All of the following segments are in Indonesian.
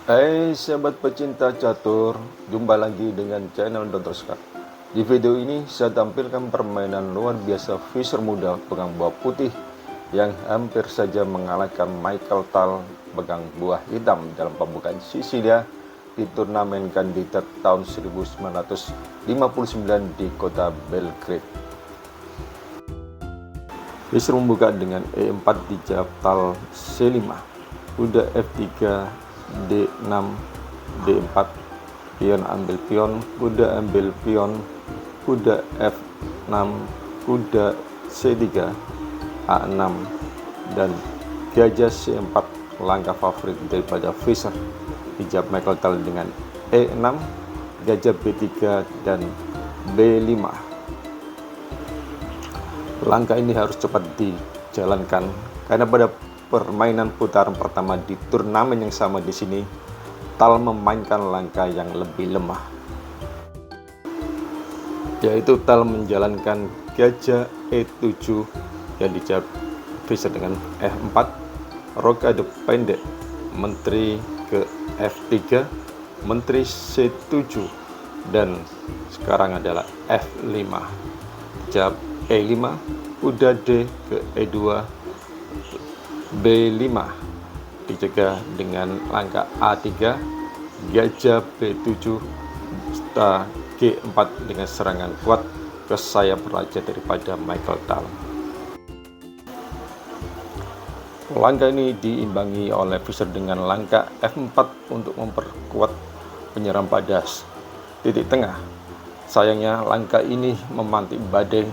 Hai sahabat pecinta catur, jumpa lagi dengan channel Dr. Scott. Di video ini saya tampilkan permainan luar biasa Fischer muda pegang buah putih yang hampir saja mengalahkan Michael Tal pegang buah hitam dalam pembukaan Sisilia di turnamen kandidat tahun 1959 di kota Belgrade. Fischer membuka dengan E4 dijawab Tal C5, kuda F3, D6, D4, pion ambil pion, kuda ambil pion, kuda F6, kuda C3, A6, dan gajah C4, langkah favorit daripada Fischer. Dijawab Michael Tal dengan E6, gajah B3, dan B5. Langkah ini harus cepat dijalankan karena pada permainan putaran pertama di turnamen yang sama di sini, Tal memainkan langkah yang lebih lemah, yaitu Tal menjalankan gajah E7 yang dijawab Fischer dengan F4, rokade pendek, menteri ke F3, menteri C7, dan sekarang adalah F5. Jawab E5, kuda D ke E2, B5 dicegah dengan langkah A3, gajah B7, serta G4 dengan serangan kuat ke sayap raja daripada Michael Tal. Langkah ini diimbangi oleh Fischer dengan langkah F4 untuk memperkuat penyerang pada titik tengah. Sayangnya langkah ini memantik badai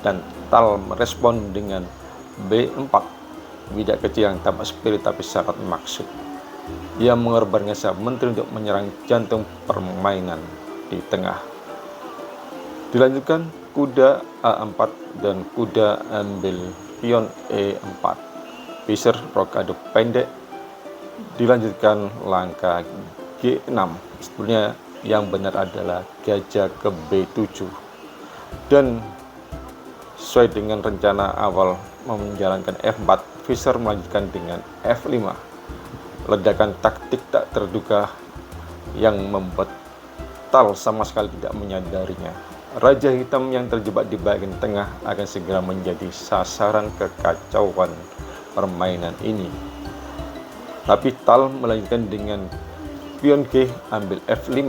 dan Tal merespon dengan B4. Bidak kecil yang tampak spirit tapi syarat maksud. Ia mengorbankan sayap menteri untuk menyerang jantung permainan di tengah. Dilanjutkan kuda A4 dan kuda ambil pion E4. Fischer rokade pendek. Dilanjutkan langkah G6. Sebenarnya yang benar adalah gajah ke B7. Dan sesuai dengan rencana awal menjalankan F4, Fischer melanjutkan dengan F5. Ledakan taktik tak terduga yang membuat Tal sama sekali tidak menyadarinya. Raja hitam yang terjebak di bagian tengah akan segera menjadi sasaran kekacauan permainan ini. Tapi Tal melanjutkan dengan pion G ambil F5,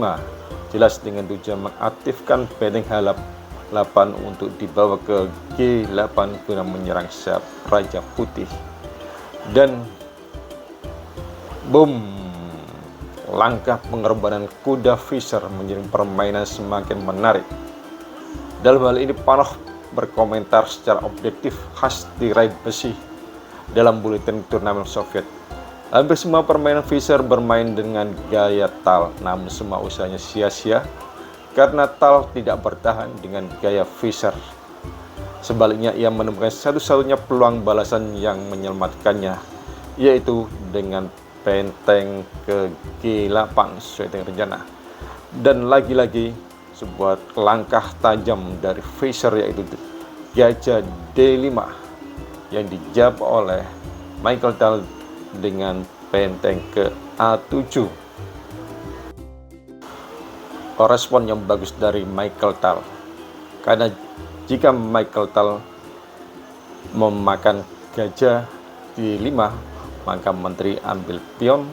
jelas dengan tujuan mengaktifkan benteng H8 untuk dibawa ke G8 guna menyerang sayap raja putih. Dan boom, langkah pengorbanan kuda Fischer menjadi permainan semakin menarik. Dalam hal ini Panov berkomentar secara objektif khas tirai besi dalam buletin turnamen Soviet. Hampir semua permainan Fischer bermain dengan gaya Tal, namun semua usahanya sia-sia karena Tal tidak bertahan dengan gaya Fischer. Sebaliknya, ia menemukan satu-satunya peluang balasan yang menyelamatkannya, yaitu dengan benteng ke G8 sesuai dengan rencana. Dan lagi-lagi sebuah langkah tajam dari Fischer, yaitu gajah D5 yang dijawab oleh Michael Tal dengan benteng ke A7. Respon yang bagus dari Michael Tal, karena jika Michael Tal memakan gajah D5, maka menteri ambil pion,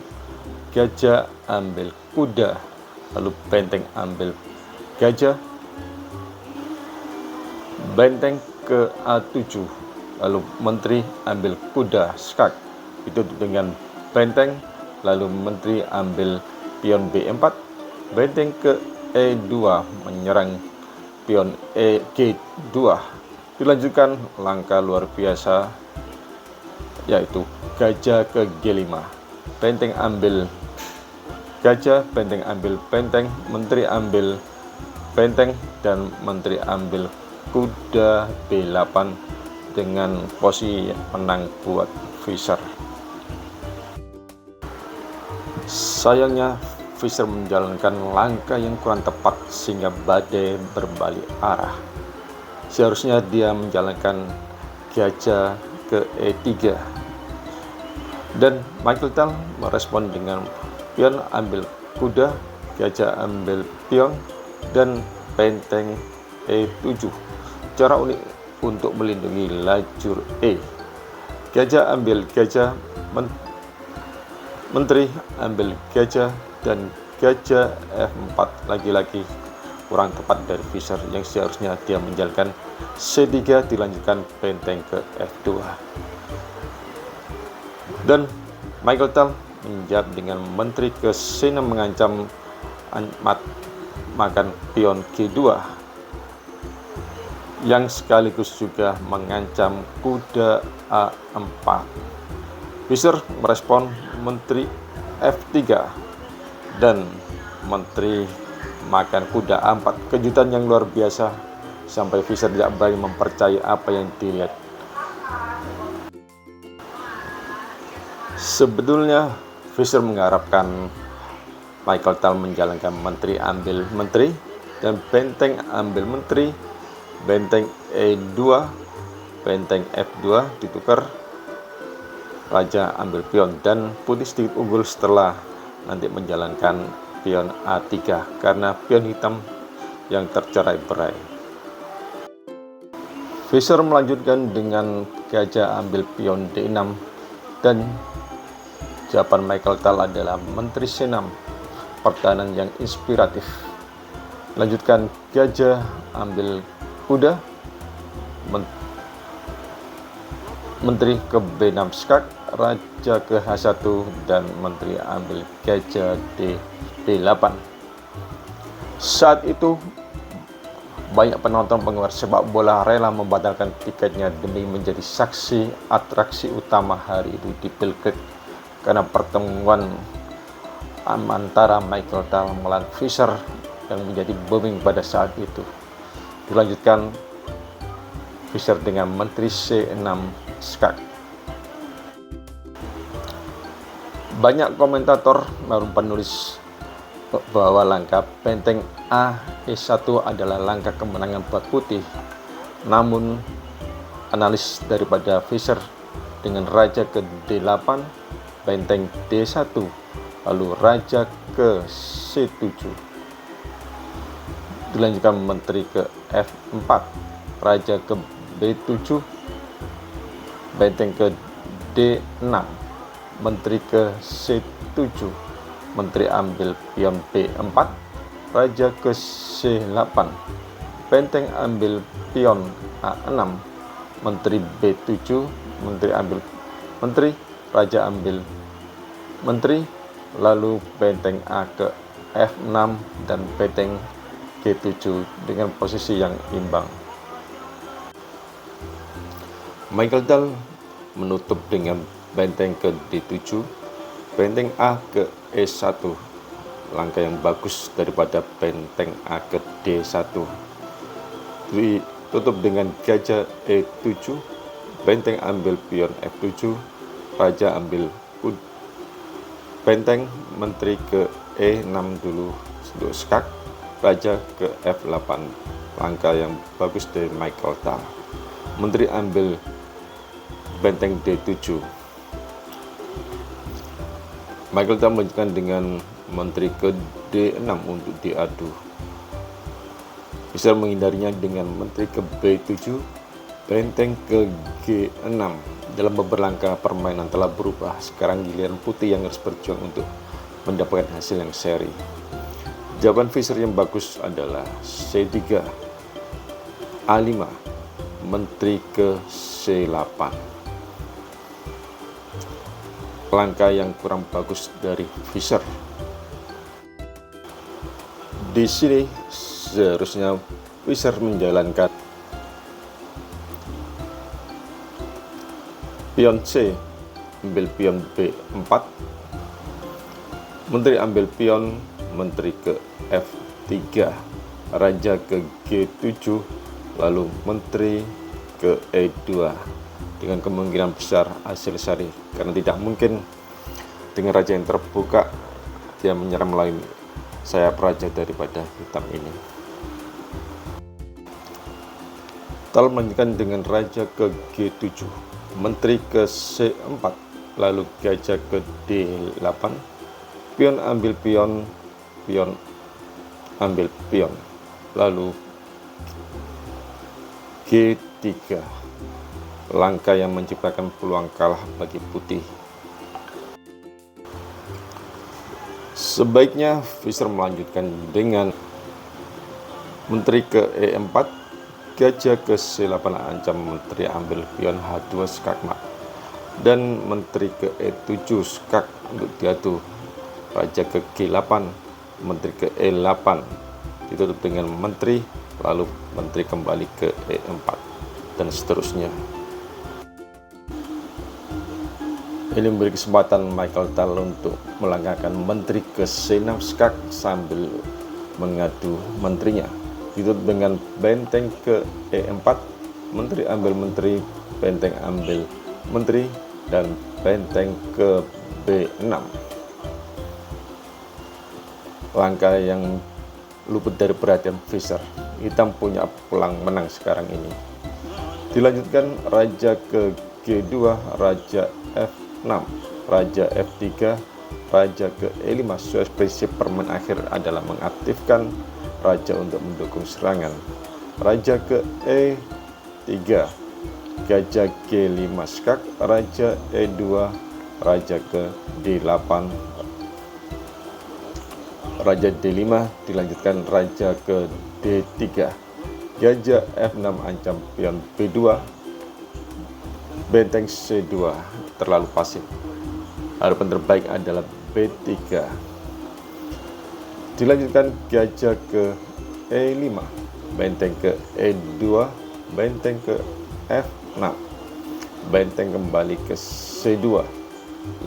gajah ambil kuda, lalu benteng ambil gajah, benteng ke A7, lalu menteri ambil kuda skak, itu dengan benteng, lalu menteri ambil pion B4, benteng ke E2 menyerang pion G2. Dilanjutkan langkah luar biasa, yaitu gajah ke G5, benteng ambil gajah, benteng ambil benteng, menteri ambil benteng, dan menteri ambil kuda B8 dengan posisi menang buat Fischer. Sayangnya Fischer menjalankan langkah yang kurang tepat sehingga badai berbalik arah. Seharusnya dia menjalankan gajah ke E3 dan Michael Tal merespon dengan pion ambil kuda, gajah ambil pion, dan benteng E7. Cara unik untuk melindungi lajur E. Gajah ambil gajah, menteri ambil gajah, dan gajah F4. Lagi-lagi kurang tepat dari Fischer yang seharusnya dia menjalankan C3 dilanjutkan benteng ke F2. Dan Michael Tal menjawab dengan menteri ke C6 mengancam makan pion G2 yang sekaligus juga mengancam kuda A4. Fischer merespon menteri F3 dan menteri makan kuda A4. Kejutan yang luar biasa sampai Fischer tidak berani mempercayai apa yang dilihat. Sebetulnya Fischer mengharapkan Michael Tal menjalankan menteri ambil menteri dan benteng ambil menteri, benteng E2, benteng F2 ditukar, raja ambil pion, dan putih sedikit unggul setelah nanti menjalankan pion A3 karena pion hitam yang tercerai-berai. Fischer melanjutkan dengan gajah ambil pion D6 dan jawaban Michael Tal adalah menteri C6, pertahanan yang inspiratif. Lanjutkan gajah ambil kuda, menteri ke B6 skak, raja ke H1, dan menteri ambil gajah D8. Saat itu banyak penonton penggemar sepak bola rela membatalkan tiketnya demi menjadi saksi atraksi utama hari itu di Belgrade karena pertemuan antara Michael Tal melawan Fischer yang menjadi booming pada saat itu. Dilanjutkan Fischer dengan menteri C6 skak. Banyak komentator maupun penulis bahwa langkah benteng A E1 adalah langkah kemenangan buat putih. Namun analis daripada Fischer dengan raja ke D8, benteng D1, lalu raja ke C7, dilanjutkan menteri ke F4, raja ke B7, benteng ke D6, menteri ke C7, menteri ambil pion B4, raja ke C8, benteng ambil pion A6, menteri B7, menteri ambil menteri, raja ambil menteri, lalu benteng A ke F6 dan benteng G7 dengan posisi yang imbang. Michael Tal menutup dengan benteng ke D7, benteng A ke E1, langkah yang bagus daripada benteng A ke D1. Ditutup dengan gajah E7, benteng ambil pion F7, raja ambil benteng, menteri ke E6 dulu untuk skak, raja ke F8, langkah yang bagus dari Michael Tal. Menteri ambil benteng D7. Michael Tal melanjutkan dengan menteri ke D6 untuk diadu. Fischer menghindarinya dengan menteri ke B7, benteng ke G6. Dalam beberapa langkah permainan telah berubah. Sekarang giliran putih yang harus berjuang untuk mendapatkan hasil yang seri. Jawaban Fischer yang bagus adalah C3, A5, menteri ke C8. Langkah yang kurang bagus dari Fischer. Di sini seharusnya Fischer menjalankan pion C, ambil pion B4, menteri ambil pion, menteri ke F3, raja ke G7, lalu menteri ke E2 dengan kemungkinan besar hasil seri karena tidak mungkin dengan raja yang terbuka dia menyerang melalui sayap raja daripada hitam ini. Tal melanjutkan dengan raja ke G7, menteri ke C4, lalu gajah ke D8, pion ambil pion, pion ambil pion. Lalu G3, langkah yang menciptakan peluang kalah bagi putih. Sebaiknya Fischer melanjutkan dengan menteri ke E4, gajah ke C8 ancam menteri ambil pion H2 skakmat, dan menteri ke E7 skak untuk diadu, raja ke G8, menteri ke E8 ditutup dengan menteri, lalu menteri kembali ke E4 dan seterusnya. Ini memberi kesempatan Michael Tal untuk melangkahkan menteri ke C6 skak sambil mengadu menterinya. Ditutup dengan benteng ke E4, menteri ambil menteri, benteng ambil menteri, dan benteng ke B6. Langkah yang luput dari perhatian Fischer. Hitam punya peluang menang sekarang ini. Dilanjutkan raja ke G2, raja F6, raja F3, raja ke E5. Sesuai prinsip permain akhir adalah mengaktifkan raja untuk mendukung serangan. Raja ke E3, gajah G5 skak, raja E2, raja ke D8, raja D5, dilanjutkan raja ke D3, gajah F6 ancam pion B2, benteng C2 terlalu pasif. Harapan terbaik adalah B3. Dilanjutkan gajah ke E5, benteng ke E2, benteng ke F6, benteng kembali ke C2,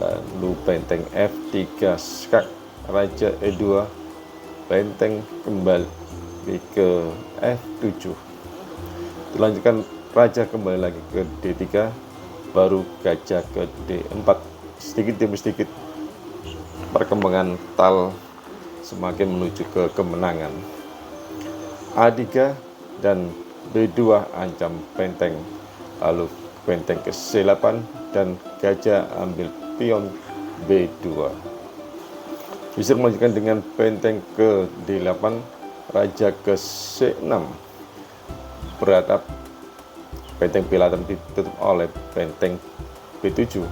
lalu benteng F3 skak, raja E2, benteng kembali ke F7. Dilanjutkan raja kembali lagi ke D3, baru gajah ke D4. Sedikit demi sedikit perkembangan Tal semakin menuju ke kemenangan. A3 dan B2 ancam benteng, lalu benteng ke C8 dan gajah ambil pion B2. Fischer melanjutkan dengan benteng ke D8, raja ke C6 beratap, benteng B8 ditutup oleh benteng B7.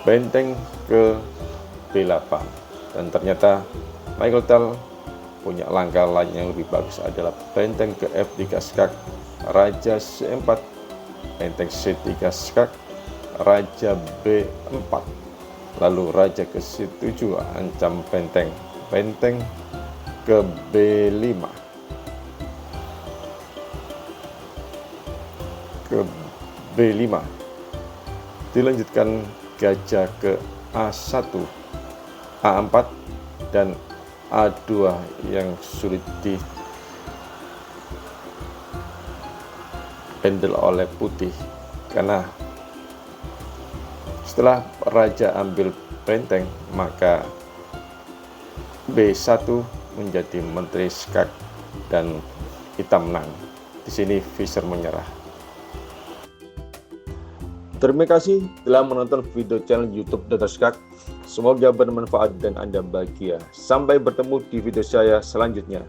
Benteng ke B8, dan ternyata Michael Tal punya langkah lain yang lebih bagus, adalah benteng ke F3 skak, raja C4, benteng C3 skak, raja B4, lalu raja ke C7 ancam benteng, benteng ke B5, ke B5, dilanjutkan gajah ke A1, A4, dan A2 yang sulit dihandle oleh putih, karena setelah raja ambil benteng maka B1 menjadi menteri skak dan hitam menang. Di sini Fischer menyerah. Terima kasih telah menonton video channel YouTube Dr. Skak. Semoga bermanfaat dan Anda bahagia. Sampai bertemu di video saya selanjutnya.